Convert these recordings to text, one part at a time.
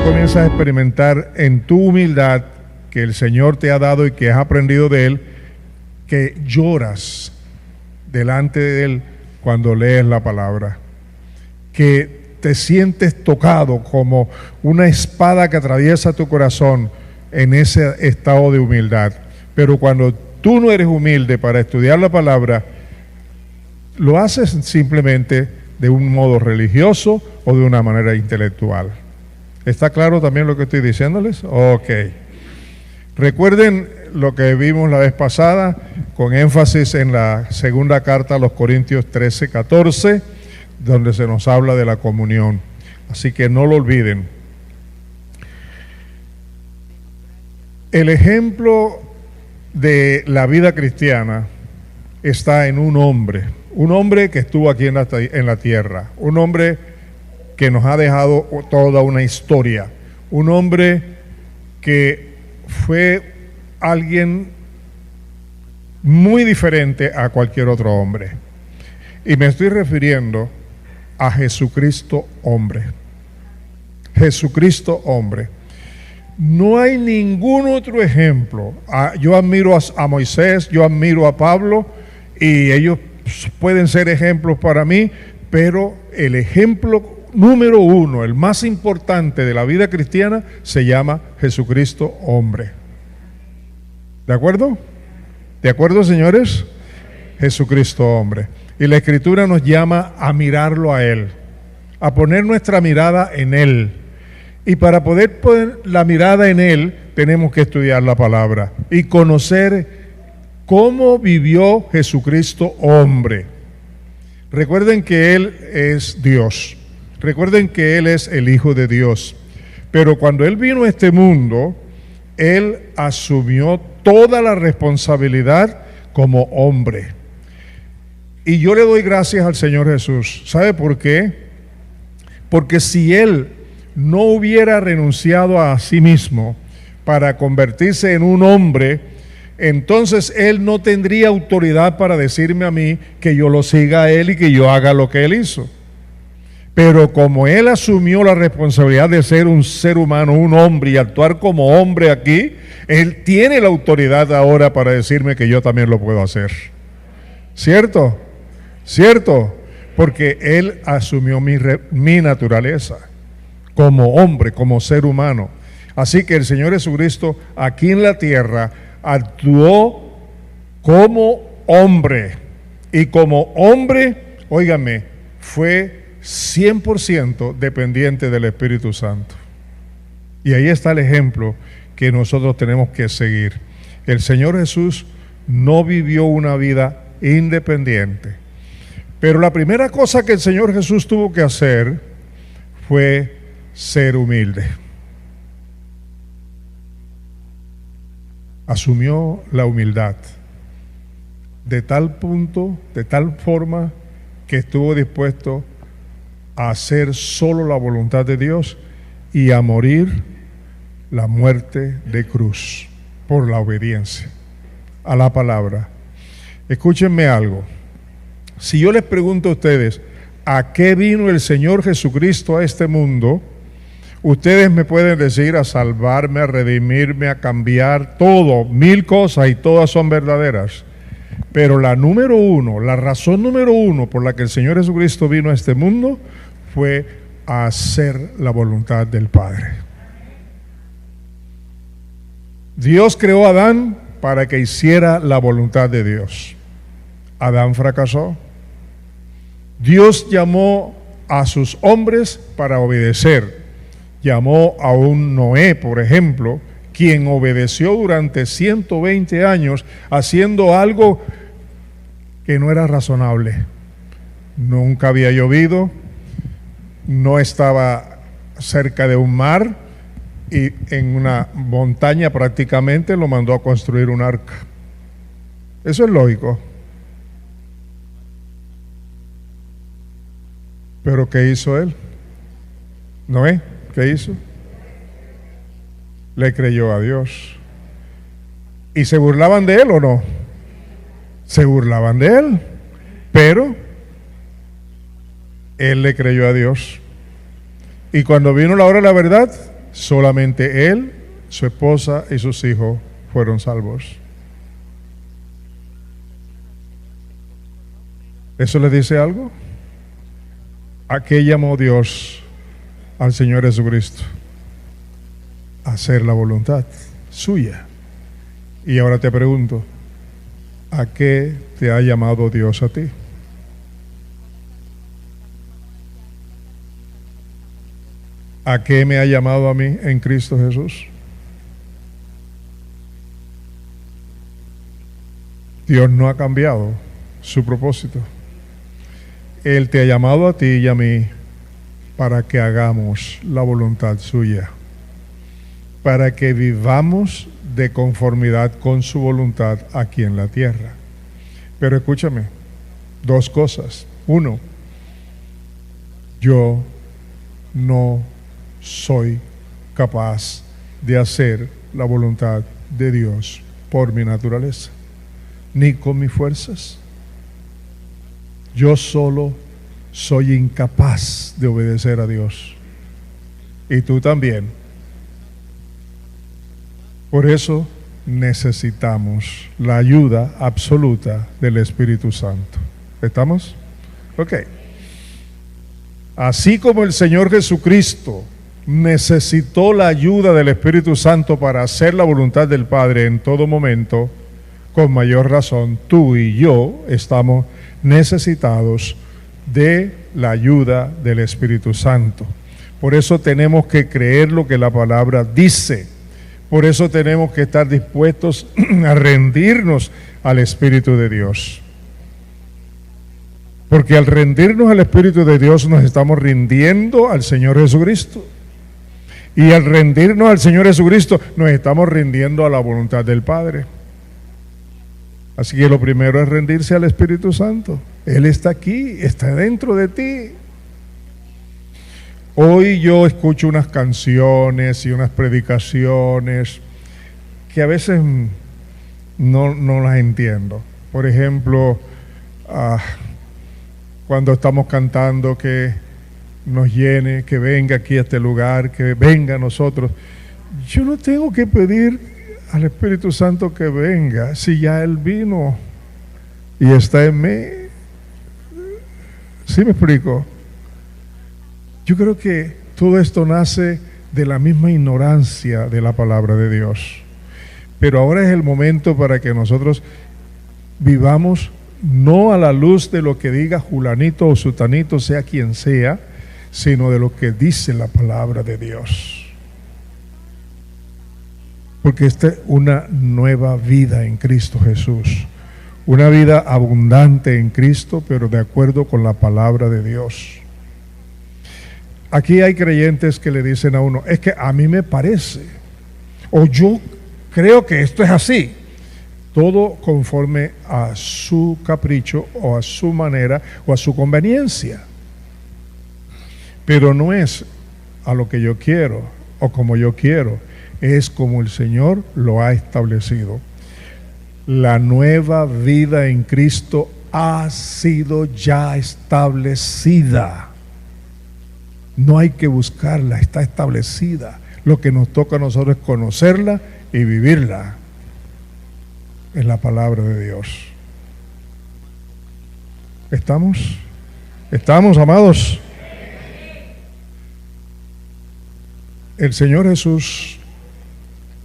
tú comienzas a experimentar en tu humildad que el Señor te ha dado y que has aprendido de Él, que lloras delante de Él cuando lees la palabra, que te sientes tocado como una espada que atraviesa tu corazón en ese estado de humildad. Pero cuando tú no eres humilde para estudiar la palabra, lo haces simplemente de un modo religioso o de una manera intelectual. ¿Está claro también lo que estoy diciéndoles? Ok. Recuerden lo que vimos la vez pasada, con énfasis en la segunda carta a los Corintios 13:14, donde se nos habla de la comunión. Así que no lo olviden. El ejemplo de la vida cristiana está en un hombre que estuvo aquí en la tierra, un hombre que nos ha dejado toda una historia, un hombre que fue alguien muy diferente a cualquier otro hombre. Y me estoy refiriendo a Jesucristo hombre. Jesucristo hombre. No hay ningún otro ejemplo. Yo admiro a Moisés, yo admiro a Pablo, y ellos pueden ser ejemplos para mí, pero el ejemplo número uno, el más importante de la vida cristiana, se llama Jesucristo hombre. ¿De acuerdo? ¿De acuerdo, señores? Jesucristo hombre. Y la Escritura nos llama a mirarlo a Él, a poner nuestra mirada en Él. Y para poder poner la mirada en Él, tenemos que estudiar la palabra y conocer cómo vivió Jesucristo hombre. Recuerden que Él es Dios. Recuerden que Él es el Hijo de Dios. Pero cuando Él vino a este mundo, Él asumió toda la responsabilidad como hombre. Y yo le doy gracias al Señor Jesús. ¿Sabe por qué? Porque si Él no hubiera renunciado a sí mismo para convertirse en un hombre, entonces Él no tendría autoridad para decirme a mí que yo lo siga a Él y que yo haga lo que Él hizo. Pero como Él asumió la responsabilidad de ser un ser humano, un hombre, y actuar como hombre aquí, Él tiene la autoridad ahora para decirme que yo también lo puedo hacer. ¿Cierto? ¿Cierto? Porque Él asumió mi naturaleza como hombre, como ser humano. Así que el Señor Jesucristo aquí en la tierra actuó como hombre. Y como hombre, óigame, fue 100% dependiente del Espíritu Santo. Y ahí está el ejemplo que nosotros tenemos que seguir. El Señor Jesús no vivió una vida independiente. Pero la primera cosa que el Señor Jesús tuvo que hacer fue ser humilde. Asumió la humildad de tal punto, de tal forma, que estuvo dispuesto a hacer solo la voluntad de Dios y a morir la muerte de cruz por la obediencia a la palabra. Escúchenme algo. Si yo les pregunto a ustedes, ¿a qué vino el Señor Jesucristo a este mundo? Ustedes me pueden decir: a salvarme, a redimirme, a cambiar, todo, 1000 cosas, y todas son verdaderas. Pero la número uno, la razón número uno por la que el Señor Jesucristo vino a este mundo fue a hacer la voluntad del Padre. Dios creó a Adán para que hiciera la voluntad de Dios. Adán fracasó. Dios llamó a sus hombres para obedecer. Llamó a un Noé, por ejemplo, quien obedeció durante 120 años haciendo algo que no era razonable. Nunca había llovido, no estaba cerca de un mar, y en una montaña prácticamente lo mandó a construir un arca. Eso es lógico. ¿Pero qué hizo él? Noé, ¿qué hizo? Le creyó a Dios. ¿Y se burlaban de él o no? Se burlaban de él, pero él le creyó a Dios. Y cuando vino la hora de la verdad, solamente él, su esposa y sus hijos fueron salvos. ¿Eso le dice algo? ¿A qué llamó Dios al Señor Jesucristo? A hacer la voluntad suya. Y ahora te pregunto, ¿a qué te ha llamado Dios a ti? ¿A qué me ha llamado a mí en Cristo Jesús? Dios no ha cambiado su propósito. Él te ha llamado a ti y a mí para que hagamos la voluntad suya, para que vivamos de conformidad con su voluntad aquí en la tierra. Pero escúchame, dos cosas. Uno, yo no soy capaz de hacer la voluntad de Dios por mi naturaleza, ni con mis fuerzas. Yo solo soy incapaz de obedecer a Dios. Y tú también. Por eso necesitamos la ayuda absoluta del Espíritu Santo. ¿Estamos? Ok. Así como el Señor Jesucristo necesitó la ayuda del Espíritu Santo para hacer la voluntad del Padre en todo momento, con mayor razón tú y yo estamos necesitados de la ayuda del Espíritu Santo. Por eso tenemos que creer lo que la palabra dice. Por eso tenemos que estar dispuestos a rendirnos al Espíritu de Dios. Porque al rendirnos al Espíritu de Dios nos estamos rindiendo al Señor Jesucristo. Y al rendirnos al Señor Jesucristo nos estamos rindiendo a la voluntad del Padre. Así que lo primero es rendirse al Espíritu Santo. Él está aquí, está dentro de ti. Hoy yo escucho unas canciones y unas predicaciones que a veces no las entiendo. Por ejemplo, cuando estamos cantando que nos llene, que venga aquí a este lugar, que venga a nosotros. Yo no tengo que pedir al Espíritu Santo que venga, si ya Él vino y está en mí. ¿Sí me explico? Yo creo que todo esto nace de la misma ignorancia de la palabra de Dios. Pero ahora es el momento para que nosotros vivamos no a la luz de lo que diga Julanito o Sutanito, sea quien sea, sino de lo que dice la palabra de Dios. Porque esta es una nueva vida en Cristo Jesús. Una vida abundante en Cristo, pero de acuerdo con la palabra de Dios. Aquí hay creyentes que le dicen a uno, es que a mí me parece, o yo creo que esto es así. Todo conforme a su capricho, o a su manera, o a su conveniencia. Pero no es a lo que yo quiero, o como yo quiero. Es como el Señor lo ha establecido. La nueva vida en Cristo ha sido ya establecida. No hay que buscarla, está establecida. Lo que nos toca a nosotros es conocerla y vivirla en la palabra de Dios. ¿Estamos? ¿Estamos, amados? El Señor Jesús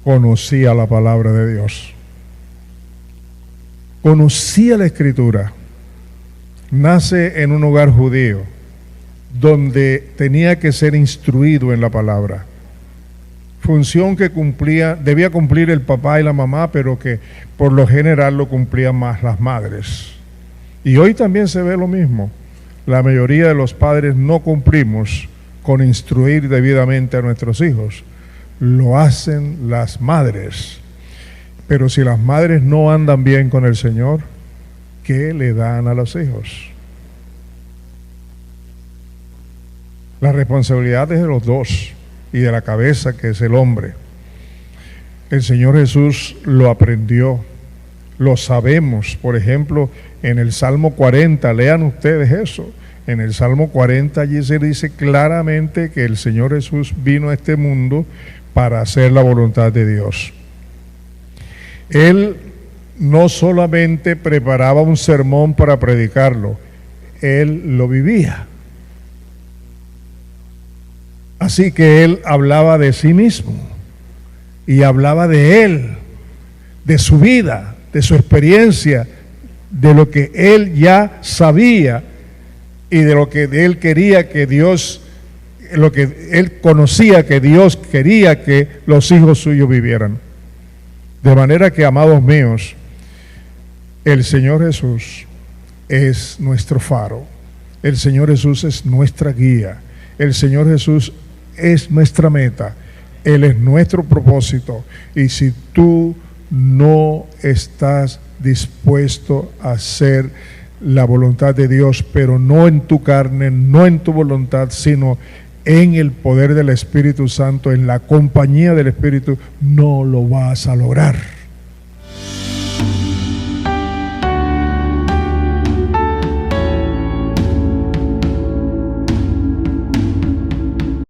conocía la palabra de Dios, conocía la Escritura. Nace en un hogar judío donde tenía que ser instruido en la palabra, función que debía cumplir el papá y la mamá, pero que por lo general lo cumplían más las madres. Y hoy también se ve lo mismo. La mayoría de los padres no cumplimos con instruir debidamente a nuestros hijos. Lo hacen las madres. Pero si las madres no andan bien con el Señor, ¿qué le dan a los hijos? La responsabilidad es de los dos y de la cabeza, que es el hombre. El Señor Jesús lo aprendió Lo sabemos, por ejemplo, en el Salmo 40, lean ustedes eso. En el Salmo 40 allí se dice claramente que el Señor Jesús vino a este mundo para hacer la voluntad de Dios. Él no solamente preparaba un sermón para predicarlo, Él lo vivía. Así que Él hablaba de sí mismo y hablaba de Él, de su vida, de su experiencia, de lo que Él ya sabía y de lo que Él quería que Dios, lo que Él conocía que Dios quería que los hijos suyos vivieran. De manera que, amados míos, el Señor Jesús es nuestro faro, el Señor Jesús es nuestra guía, el Señor Jesús es nuestra meta, Él es nuestro propósito. Y si tú no estás dispuesto a hacer la voluntad de Dios, pero no en tu carne, no en tu voluntad, sino en el poder del Espíritu Santo, en la compañía del Espíritu, no lo vas a lograr.